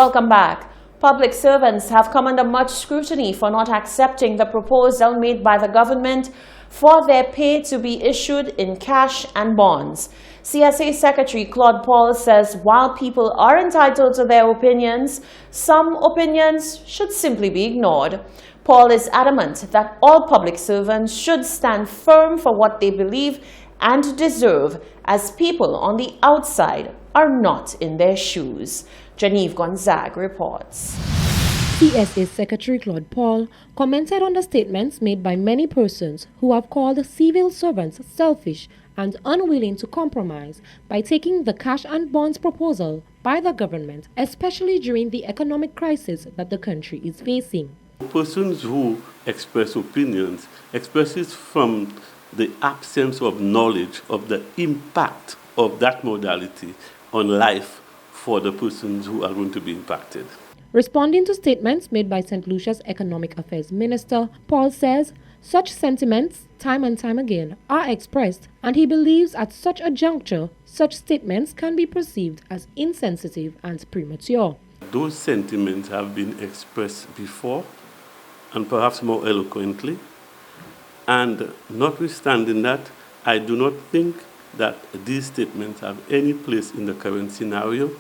Welcome back. Public servants have come under much scrutiny for not accepting the proposal made by the government for their pay to be issued in cash and bonds. CSA Secretary Claude Paul says while people are entitled to their opinions, some opinions should simply be ignored. Paul is adamant that all public servants should stand firm for what they believe and deserve, as people on the outside are not in their shoes. Genevieve Gonzague reports. CSA Secretary Claude Paul commented on the statements made by many persons who have called civil servants selfish and unwilling to compromise by taking the cash and bonds proposal by the government, especially during the economic crisis that the country is facing. Persons who express opinions expresses from the absence of knowledge of the impact of that modality on life for the persons who are going to be impacted. Responding to statements made by St. Lucia's Economic Affairs Minister, Paul says such sentiments, time and time again, are expressed, and he believes at such a juncture, such statements can be perceived as insensitive and premature. Those sentiments have been expressed before, and perhaps more eloquently, and notwithstanding that, I do not think that these statements have any place in the current scenario.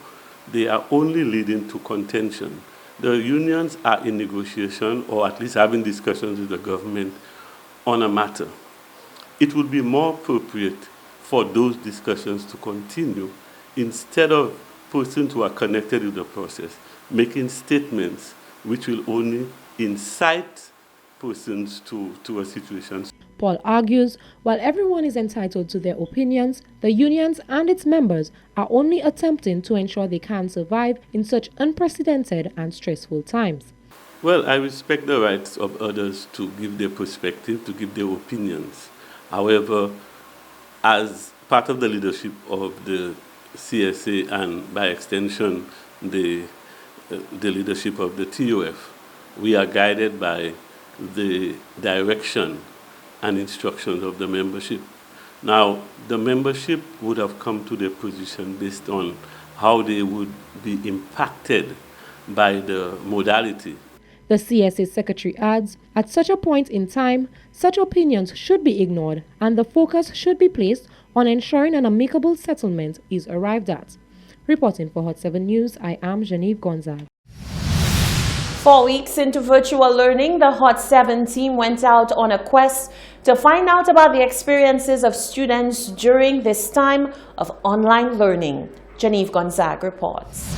They are only leading to contention. The unions are in negotiation, or at least having discussions with the government on a matter. It would be more appropriate for those discussions to continue instead of persons who are connected with the process making statements which will only incite persons to a situation. Paul argues, while everyone is entitled to their opinions, the unions and its members are only attempting to ensure they can survive in such unprecedented and stressful times. Well, I respect the rights of others to give their perspective, to give their opinions. However, as part of the leadership of the CSA and by extension the leadership of the TUF, we are guided by the direction and instructions of the membership. Now, the membership would have come to their position based on how they would be impacted by the modality. The CSA Secretary adds, at such a point in time, such opinions should be ignored and the focus should be placed on ensuring an amicable settlement is arrived at. Reporting for Hot 7 News, I am Genevieve Gonzague. 4 weeks into virtual learning, the Hot 7 team went out on a quest to find out about the experiences of students during this time of online learning. Genevieve Gonzague reports.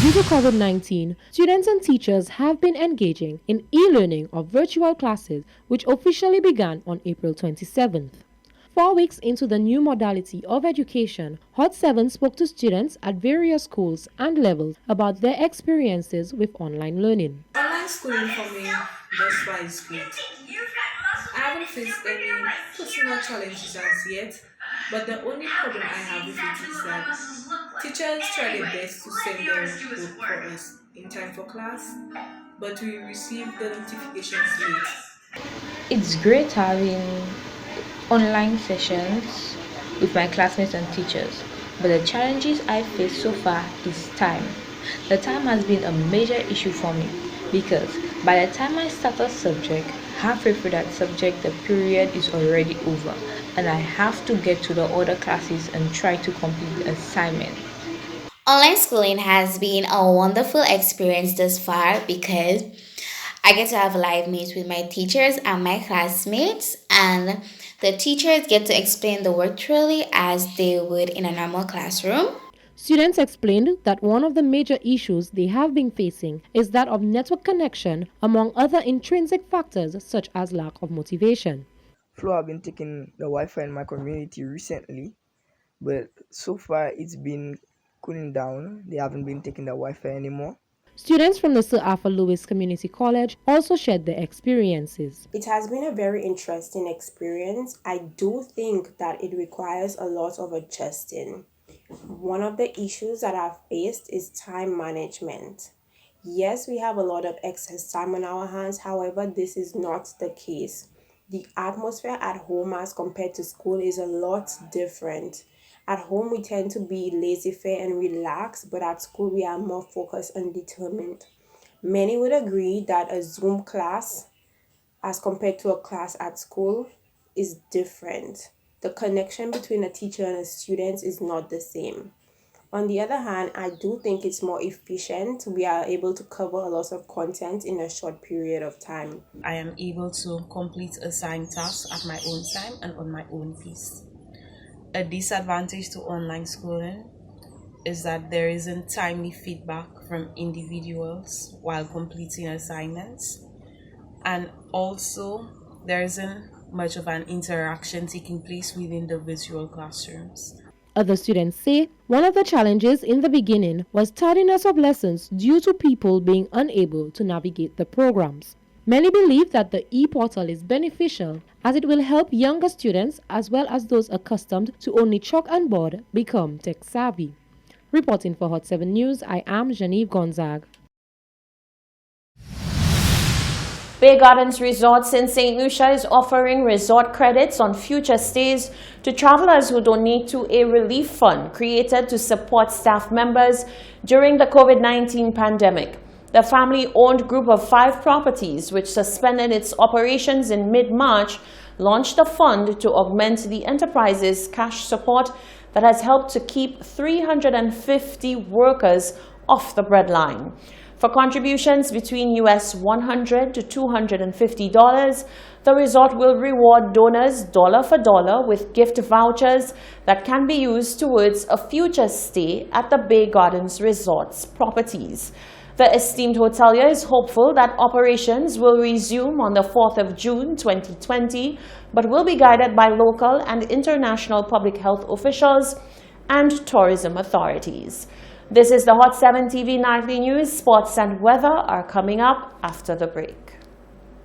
Due to COVID-19, students and teachers have been engaging in e-learning of virtual classes, which officially began on April 27th. 4 weeks into the new modality of education, Hot 7 spoke to students at various schools and levels about their experiences with online learning. Online schooling for me thus far is good. I haven't faced any personal challenges as yet, but the only problem I have with it is that teachers try their best to send their work for us in time for class, but we receive the notifications late. It's great having online sessions with my classmates and teachers, but the challenges I face so far is time. The time has been a major issue for me because by the time I start a subject, halfway through that subject the period is already over and I have to get to the other classes and try to complete the assignment. Online schooling has been a wonderful experience thus far because I get to have live meets with my teachers and my classmates, and the teachers get to explain the work truly as they would in a normal classroom. Students explained that one of the major issues they have been facing is that of network connection, among other intrinsic factors such as lack of motivation. Flo have been taking the Wi-Fi in my community recently, but so far it's been cooling down. They haven't been taking the Wi-Fi anymore. Students from the Sir Arthur Lewis Community College also shared their experiences. It has been a very interesting experience. I do think that it requires a lot of adjusting. One of the issues that I've faced is time management. Yes, we have a lot of excess time on our hands. However, this is not the case. The atmosphere at home as compared to school is a lot different. At home, we tend to be laissez-faire and relaxed, but at school, we are more focused and determined. Many would agree that a Zoom class, as compared to a class at school, is different. The connection between a teacher and a student is not the same. On the other hand, I do think it's more efficient. We are able to cover a lot of content in a short period of time. I am able to complete assigned tasks at my own time and on my own pace. A disadvantage to online schooling is that there isn't timely feedback from individuals while completing assignments, and also there isn't much of an interaction taking place within the virtual classrooms. Other students say one of the challenges in the beginning was tardiness of lessons due to people being unable to navigate the programs. Many believe that the e-portal is beneficial as it will help younger students as well as those accustomed to only chalk and board become tech savvy. Reporting for Hot 7 News, I am Genevieve Gonzague. Bay Gardens Resorts in St. Lucia is offering resort credits on future stays to travelers who donate to a relief fund created to support staff members during the COVID-19 pandemic. The family-owned group of 5 properties, which suspended its operations in mid-March, launched a fund to augment the enterprise's cash support that has helped to keep 350 workers off the breadline. For contributions between US $100 to $250, the resort will reward donors dollar for dollar with gift vouchers that can be used towards a future stay at the Bay Gardens Resort's properties. The esteemed hotelier is hopeful that operations will resume on the 4th of June 2020, but will be guided by local and international public health officials and tourism authorities. This is the Hot 7 TV Nightly News. Sports and weather are coming up after the break.